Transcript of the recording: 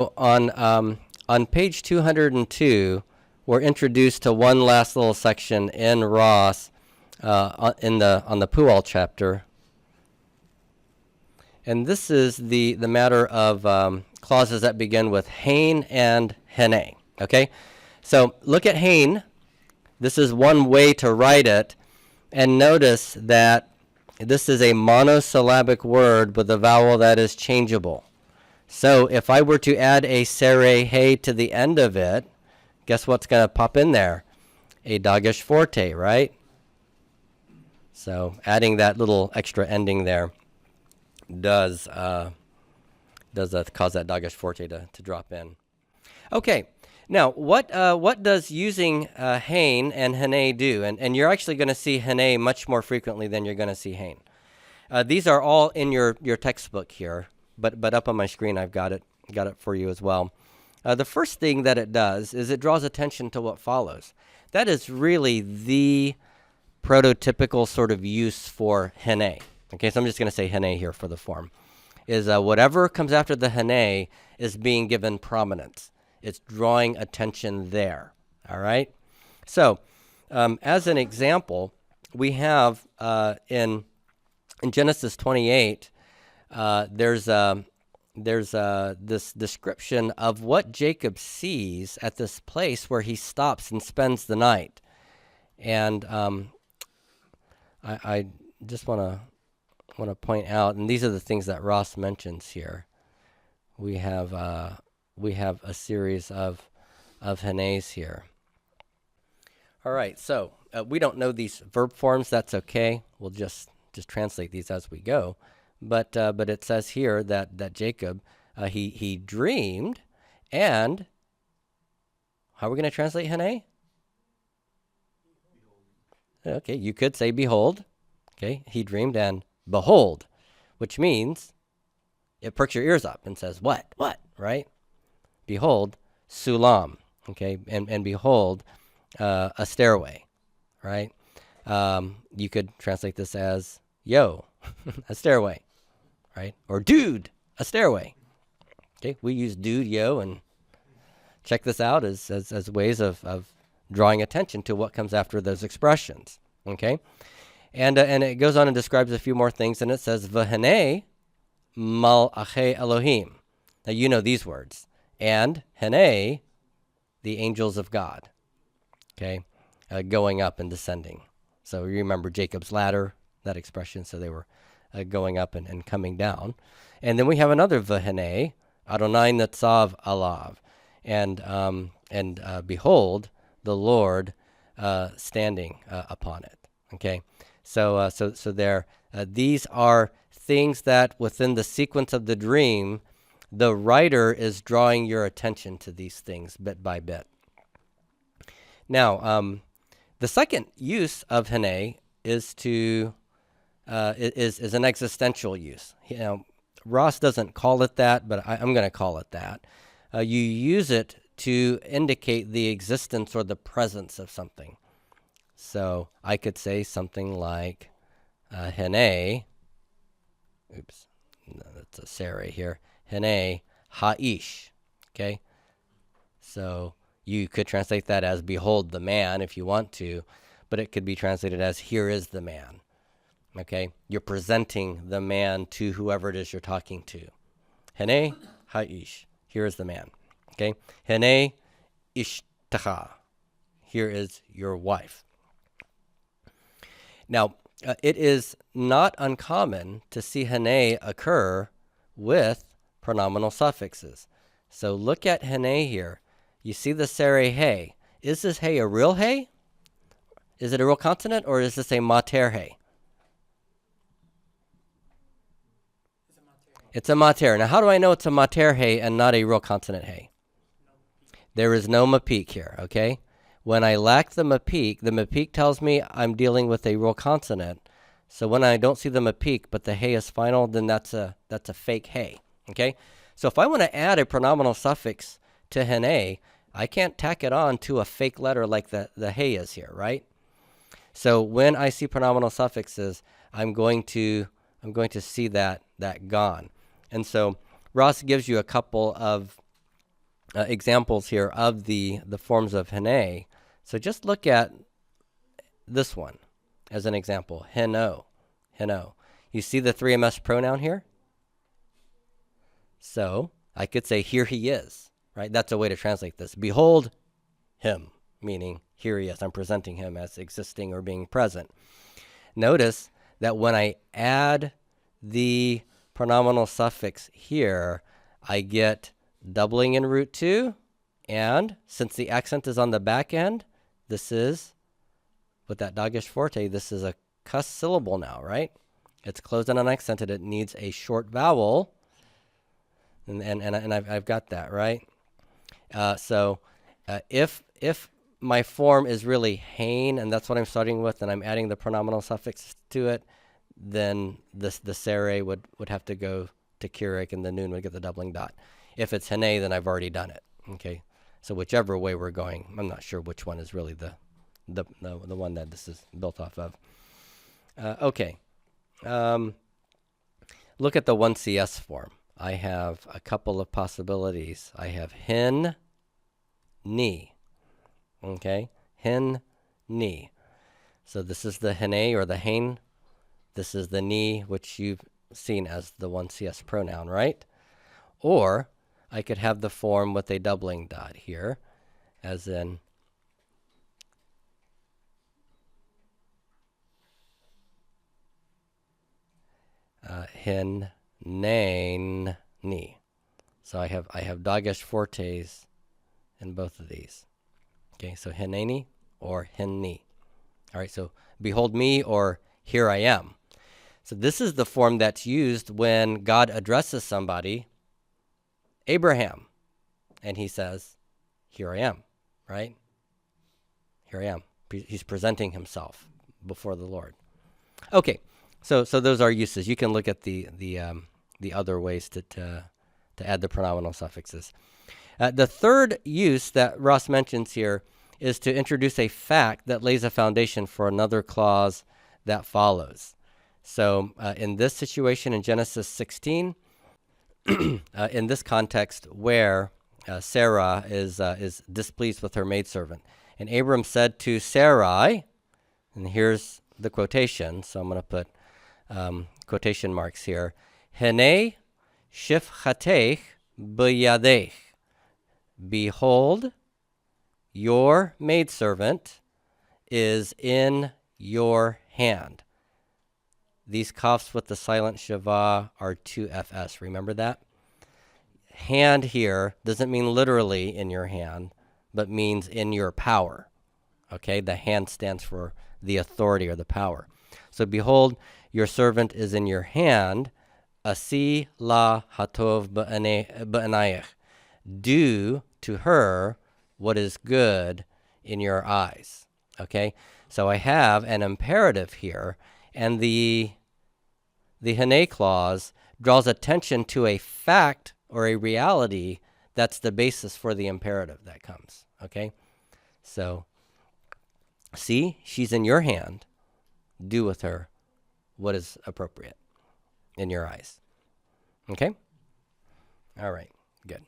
On page 202, we're introduced to one last little section in Ross on the Pual chapter, and this is the matter of clauses that begin with hein and hene. Okay, so look at hein. This is one way to write it, and notice that this is a monosyllabic word with a vowel that is changeable. So if I were to add a sere he to the end of it, guess what's going to pop in there? A dagesh forte, right? So adding that little extra ending there does cause that dagesh forte to drop in. Okay, now what does using hein and hene do? And you're actually going to see hene much more frequently than you're going to see hein. These are all in your textbook here. But up on my screen, I've got it for you as well. The first thing that it does is it draws attention to what follows. That is really the prototypical sort of use for hene. Okay, so I'm just going to say hene here for the form. Is whatever comes after the hene is being given prominence. It's drawing attention there. All right. So, as an example, we have in Genesis 28. There's this description of what Jacob sees at this place where he stops and spends the night, and I just want to point out, and these are the things that Ross mentions here. We have a series of henes here. All right, so we don't know these verb forms. That's okay. We'll just translate these as we go. But it says here that Jacob, he dreamed, and how are we going to translate hene? Okay, you could say behold. Okay, he dreamed and behold, which means it perks your ears up and says what, right? Behold, sulam. Okay, and behold, a stairway, right? You could translate this as yo, a stairway. Right? Or dude, a stairway. Okay, we use dude, yo, and check this out as ways of drawing attention to what comes after those expressions. Okay, and it goes on and describes a few more things, and it says v'hene malachei Elohim. Now you know these words, and hene, the angels of God. Okay, going up and descending. So you remember Jacob's ladder, that expression. So they were going up and coming down. And then we have another v'hene, Adonai netzav alav. And behold, the Lord standing upon it. Okay, so there, these are things that within the sequence of the dream, the writer is drawing your attention to these things bit by bit. Now, the second use of hene is to is an existential use. You know, Ross doesn't call it that, but I'm going to call it that. You use it to indicate the existence or the presence of something. So I could say something like hene. Oops, no, that's a sere here. Hene ha'ish. Okay, so you could translate that as behold the man if you want to, but it could be translated as here is the man. Okay, you're presenting the man to whoever it is you're talking to. Hene ha'ish, here is the man. Okay, hene ishtacha, here is your wife. Now, it is not uncommon to see hene occur with pronominal suffixes. So look at hene here. You see the sere he. Is this he a real he? Is it a real consonant, or is this a mater he? It's a mater. Now, how do I know it's a mater he and not a real consonant he? There is no mapik here, okay? When I lack the mapik tells me I'm dealing with a real consonant. So when I don't see the mapik, but the he is final, then that's a fake he, okay? So if I want to add a pronominal suffix to hene, I can't tack it on to a fake letter like the he is here, right? So when I see pronominal suffixes, I'm going to see that gone. And so Ross gives you a couple of examples here of the forms of hinnen. So just look at this one as an example. Hinno. You see the 3ms pronoun here? So I could say, here he is, right? That's a way to translate this. Behold him, meaning here he is. I'm presenting him as existing or being present. Notice that when I add the pronominal suffix here, I get doubling in root 2, and since the accent is on the back end, this is, with that dagesh forte, this is a cuss syllable now, right? It's closed and unaccented. It needs a short vowel, and I've got that, right? So if my form is really hain, and that's what I'm starting with, and I'm adding the pronominal suffix to it, then the sere would have to go to Keurig, and the noon would get the doubling dot. If it's hinnen, then I've already done it. Okay, so whichever way we're going, I'm not sure which one is really the one that this is built off of. Okay, look at the 1CS form. I have a couple of possibilities. I have hin, ni. Okay, hin, ni. So this is the hinnen or the hain. This is the ni, which you've seen as the 1CS pronoun, right? Or I could have the form with a doubling dot here, as in hinnen, ni. So I have dagesh fortes in both of these. Okay, so hinneni or hinni. All right, so behold me or here I am. So this is the form that's used when God addresses somebody, Abraham, and he says, here I am, right? Here I am. He's presenting himself before the Lord. Okay, so those are uses. You can look at the other ways to add the pronominal suffixes. The third use that Ross mentions here is to introduce a fact that lays a foundation for another clause that follows. So in this situation in Genesis 16, in this context where Sarah is displeased with her maidservant, and Abram said to Sarai, and here's the quotation, so I'm going to put quotation marks here, Hene shifchatech b'yadech. Behold, your maidservant is in your hand. These kafs with the silent shava are 2 fs. Remember that? Hand here doesn't mean literally in your hand, but means in your power. Okay, the hand stands for the authority or the power. So behold, your servant is in your hand. Asi la hatov ba'anayach. Do to her what is good in your eyes. Okay, so I have an imperative here, and the hinnen clause draws attention to a fact or a reality that's the basis for the imperative that comes. Okay, so see, she's in your hand. Do with her what is appropriate in your eyes. Okay, all right, good.